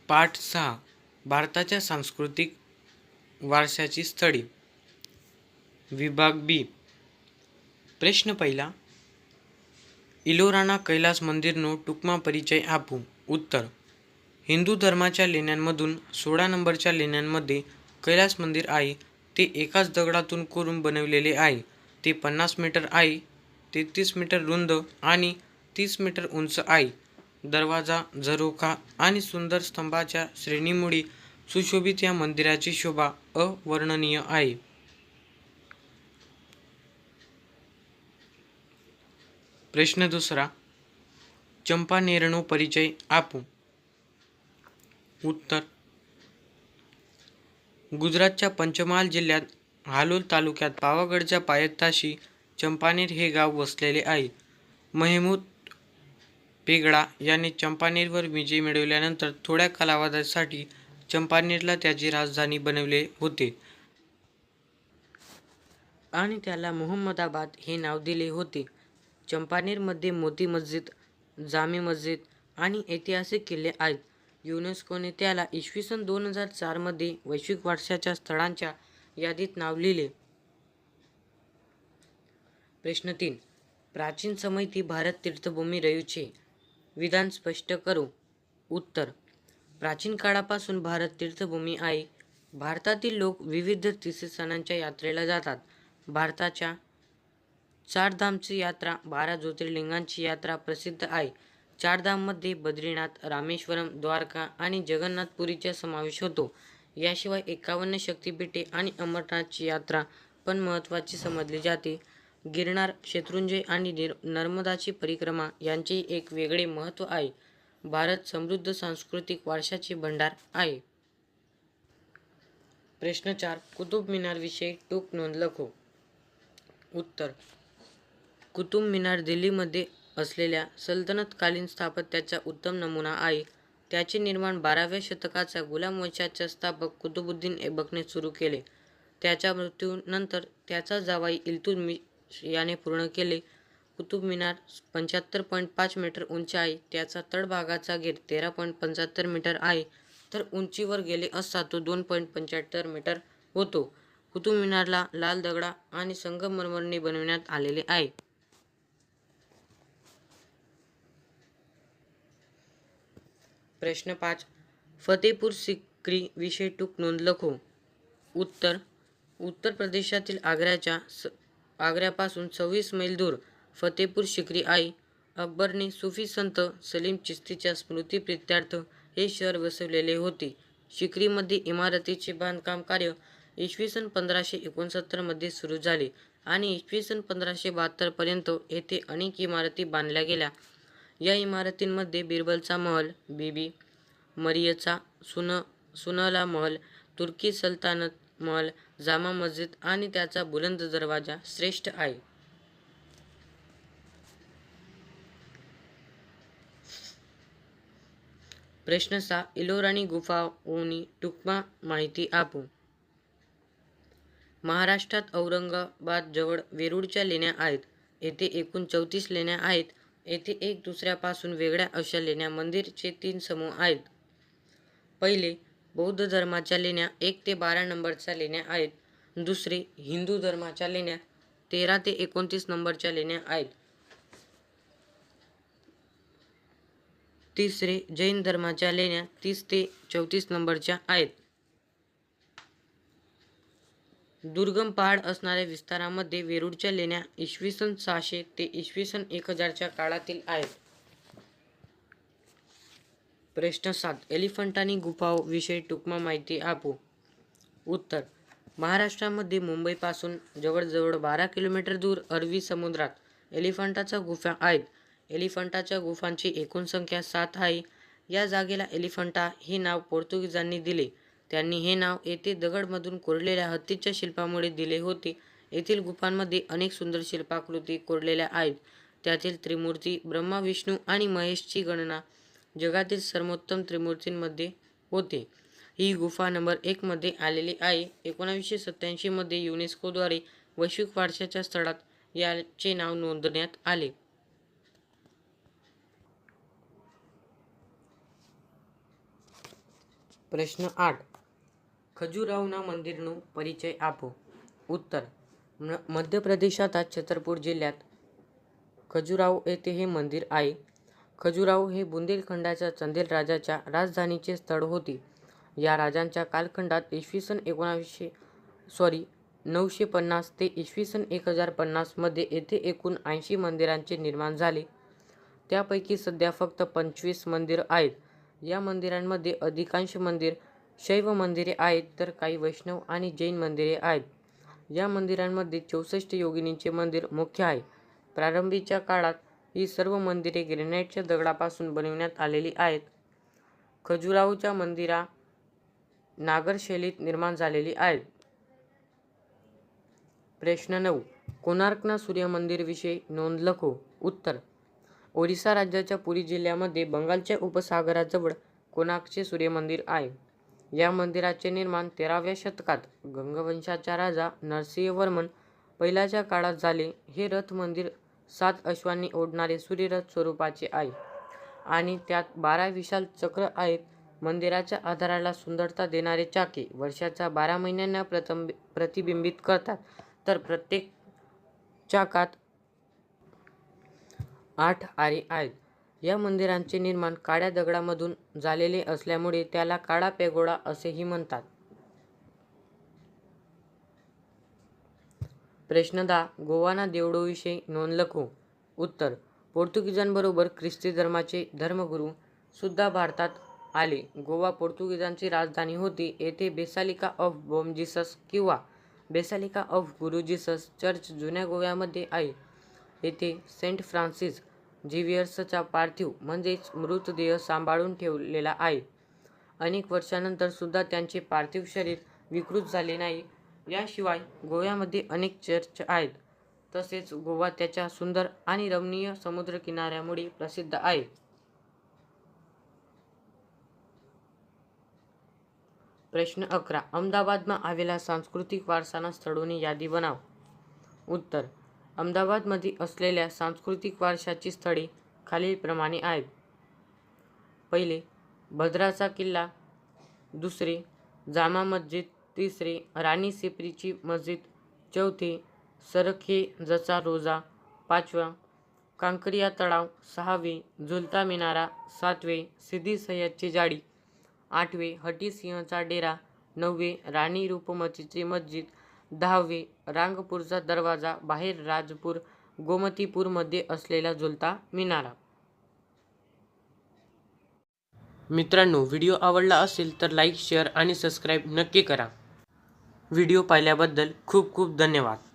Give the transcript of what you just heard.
पाठ 6 भारताच्या सांस्कृतिक वारशाची स्थळे. विभाग बी. प्रश्न पहिला. इलोराना कैलास मंदिरનો ટૂંકમાં परिचय આપો. उत्तर. हिंदू धर्माच्या लेण्यांमधून 16 नंबरच्या लेण्यांमध्ये कैलास मंदिर आहे. ते एकाच दगडातून कोरून बनवलेले आहे. ते 50 मीटर आहे, 33 मीटर रुंद आणि 30 मीटर उंच आहे. दरवाजा, झरोखा आणि सुंदर स्तंभाच्या श्रेणीमुळे सुशोभित या मंदिराची शोभा अवर्णनीय आहे. प्रश्न दुसरा. चंपानेरનો परिचय આપો. उत्तर. गुजरातच्या पंचमहाल जिल्ह्यात हालोल तालुक्यात पावागडच्या पायथ्याशी चंपानेर हे गाव वसलेले आहे. महमूद पेगडा याने चंपानेरवर विजय मिळवल्यानंतर थोड्या कालावधीसाठी चंपानेरला त्याची राजधानी बनवले होते आणि त्याला मुहम्मदाबाद हे नाव दिले होते. चंपानेरमध्ये मोती मस्जिद, जामे मस्जिद आणि ऐतिहासिक किल्ले आहेत. युनेस्कोने त्याला इ. स. 2004 मध्ये वैश्विक वारशाच्या स्थळांच्या यादीत नाव लिहिले. प्रश्न 3. प्राचीन समयથી ભારત તીર્થભૂમિ રહ્યું છે. विधान स्पष्ट करो. उत्तर. प्राचीन काळापासून भारत तीर्थभूमी आहे. भारतातील लोक विविध तीर्थस्थानांच्या यात्रेला जातात. भारताच्या चारधामची यात्रा, 12 ज्योतिर्लिंगांची यात्रा प्रसिद्ध आहे. चारधाममध्ये बद्रीनाथ, रामेश्वरम, द्वारका आणि जगन्नाथपुरीचा समावेश होतो. याशिवाय 51 शक्तिपीठे आणि अमरनाथची यात्रा पण महत्त्वाची समजली जाते. गिरनार, शत्रुंजय आणि नर्मदाची परिक्रमा यांचेही एक वेगळे महत्त्व आहे. भारत समृद्ध सांस्कृतिक वारशाचे भंडार आहे. प्रश्न 4. कुतुब मिनारविषयी टूक नोंद लखो. उत्तर. कुतुब मिनार दिल्लीमध्ये असलेल्या सल्तनतकालीन स्थापत्याचा उत्तम नमुना आहे. त्याचे निर्माण 12व्या शतकाच्या गुलाम वंशाचा स्थापक कुतुबुद्दीन ऐबकने सुरू केले. त्याच्या मृत्यूनंतर त्याचा जावई इल्तुतमिश याने पूर्ण केले. कुतुब मिनार 75.5 मीटर उंच आहे. त्याचा तळभागाचा घेर 13.75 मीटर आहे, तर उंचीवर गेले असता तो 2.75 मीटर होतो. कुतुब मिनारला लाल दगडा आणि संगमरमरने बनविण्यात आलेले आहे. प्रश्न 5. फतेपूर सिक्री विषयी टूक नोंद लखो. उत्तर. उत्तर प्रदेशातील आग्र्यापासून 26 मैल दूर फतेपूर सिक्री आहे. अकबरने सुफी संत सलीम चिश्तीच्या स्मृतिप्रित्यर्थ हे शहर वसवलेले होते. सिक्रीमध्ये इमारतीचे बांधकाम कार्य इ. स. 1569 मध्ये सुरू झाले आणि इ. स. 1572 पर्यंत येथे अनेक इमारती बांधल्या गेल्या. या इमारतींमध्ये बिरबलचा महल, बीबी मरियमचा सुनहला महल, तुर्की सल्तनत महल, जामा मस्जिद आणि त्याचा बुलंद दरवाजा श्रेष्ठ आहे. प्रश्न 6. इलोरानी गुफाओनी टूकमा माहिती आपो. महाराष्ट्रात औरंगाबाद जवळ वेरूळच्या लेण्या आहेत. येथे एकूण 34 लेण्या आहेत. येथे एक दुसऱ्यापासून वेगळ्या अशा लेण्या मंदिरचे 3 समूह आहेत. पहिले बौद्ध धर्माच्या लेण्या 1 ते 12 नंबरच्या लेण्या आहेत. दुसरे हिंदू धर्माच्या लेण्या 13 ते 29 नंबरच्या लेण्या आहेत. तिसरे जैन धर्माच्या लेण्या 30 ते 34 नंबरच्या आहेत. दुर्गम पहाड असणाऱ्या विस्तारामध्ये वेरूळच्या लेण्या इ. स. 600 ते इ. स. 1000 काळातील आहेत. प्रश्न 7. एलिफंटानी गुफाओ विषयी टूकमा माहिती आपो. उत्तर. महाराष्ट्रामध्ये मुंबईपासून जवळजवळ 12 किलोमीटर दूर अरबी समुद्रात एलिफंटाच्या गुफा आहेत. एलिफंटाच्या गुफांची एकूण संख्या 7 आहे. या जागेला एलिफंटा हे नाव पोर्तुगीजांनी दिले. त्यांनी हे नाव येथे दगडामधून कोरलेल्या हत्तीच्या शिल्पामुळे दिले होते. येथील गुफांमध्ये अनेक सुंदर शिल्पाकृती कोरलेल्या आहेत. त्यातील त्रिमूर्ती ब्रह्मा, विष्णू आणि महेशची गणना जगातील सर्वोत्तम त्रिमूर्तींमध्ये होते. ही गुफा नंबर 1 मध्ये आलेली आहे. 1987 मध्ये युनेस्कोद्वारे वैश्विक वारशाच्या स्थळात याचे नाव नोंदवण्यात आले. પ્રશ્ન 8. ખજુરાહોના મંદિરનો પરિચય આપો. उत्तर. मध्य प्रदेशात छतरपूर जिल्ह्यात खजुराहो येथे हे मंदिर आहे. खजुराहो हे बुंदेलखंडाच्या चंदेल राजाच्या राजधानीचे स्थळ होते. या राजांच्या कालखंडात इसवी सन 950 ते इसवी सन 1050 मध्ये येथे एकूण 80 मंदिरांचे निर्माण झाले. त्यापैकी सध्या फक्त 25 मंदिर आहेत. या मंदिरांमध्ये अधिकांश मंदिर शैव मंदिरे आहेत, तर काही वैष्णव आणि जैन मंदिरे आहेत. या मंदिरांमध्ये 64 योगिनींचे मंदिर मुख्य आहे. प्रारंभीच्या काळात ही सर्व मंदिरे ग्रेनाइटच्या दगडापासून बनविण्यात आलेली आहेत. खजुराहोच्या मंदिरा नागर शैलीत निर्माण झालेली आहेत. प्रश्न 9. कोणार्कना सूर्य मंदिर विषयी नोंद लखो. उत्तर. ओरिसा राज्याच्या पुरी जिल्ह्यामध्ये बंगालच्या उपसागराजवळ कोणार्कचे सूर्य मंदिर आहे. या मंदिराचे निर्माण 13व्या शतकात गंगवंशाचा राजा नरसिंहवर्मन पहिल्याच्या काळात झाले. हे रथ मंदिर 7 अश्वांनी ओढणारे सूर्यरथ स्वरूपाचे आहे आणि त्यात 12 विशाल चक्र आहेत. मंदिराच्या आधाराला सुंदरता देणारे चाके वर्षाच्या 12 महिन्यांना प्रतिबिंबित करतात, तर प्रत्येक चाकात 8 आरे आहेत. या मंदिरांचे निर्माण काळ्या दगडामधून झालेले असल्यामुळे त्याला काळा पॅगोडा असेही म्हणतात. प्रश्न 10. गोवाना देवळोविषयी नोंद लखो. उत्तर. पोर्तुगीजांबरोबर ख्रिस्ती धर्माचे धर्मगुरू सुद्धा भारतात आले. गोवा पोर्तुगीजांची राजधानी होती. येथे बेसालिका ऑफ बॉम जीसस किंवा बेसालिका ऑफ गुरु जीसस चर्च जुन्या गोव्यामध्ये आहे. येथे सेंट फ्रान्सिस झेवियर्सचा पार्थिव म्हणजेच मृतदेह सांभाळून ठेवलेला आहे. अनेक वर्षांनंतर सुद्धा त्यांचे पार्थिव शरीर विकृत झाले नाही. याशिवाय गोव्यामध्ये अनेक चर्च आहेत. तसेच गोवा त्याच्या सुंदर आणि रमणीय समुद्रकिनाऱ्यामुळे प्रसिद्ध आहे. प्रश्न 11. अहमदाबादમાં આવેલા सांस्कृतिक वारसाના સ્થળોની यादी બનાવો. उत्तर. अहमदाबादमध्ये असलेल्या सांस्कृतिक वारशाची स्थळे खालीलप्रमाणे आहेत. पहिले, भद्राचा किल्ला. दुसरे, जामा मस्जिद. तिसरे, राणी सेप्रीची मस्जिद. चौथे, सरखेजचा रोजा. पाचवा, कांकरिया तळाव. सहावे, झुलता मिनारा. सातवे, सिद्दी सय्यदची जाळी. आठवे, हटी सिंहचा डेरा. नववे, राणी रूपमतीची मस्जिद. 10वे, रांगपूरचा दरवाजा बाहेर राजपूर गोमतीपूरमध्ये असलेला झुलता मिनारा. मित्रांनो, व्हिडिओ आवडला असेल तर लाईक, शेअर आणि सबस्क्राईब नक्की करा. व्हिडिओ पाहिल्याबद्दल खूप खूप धन्यवाद.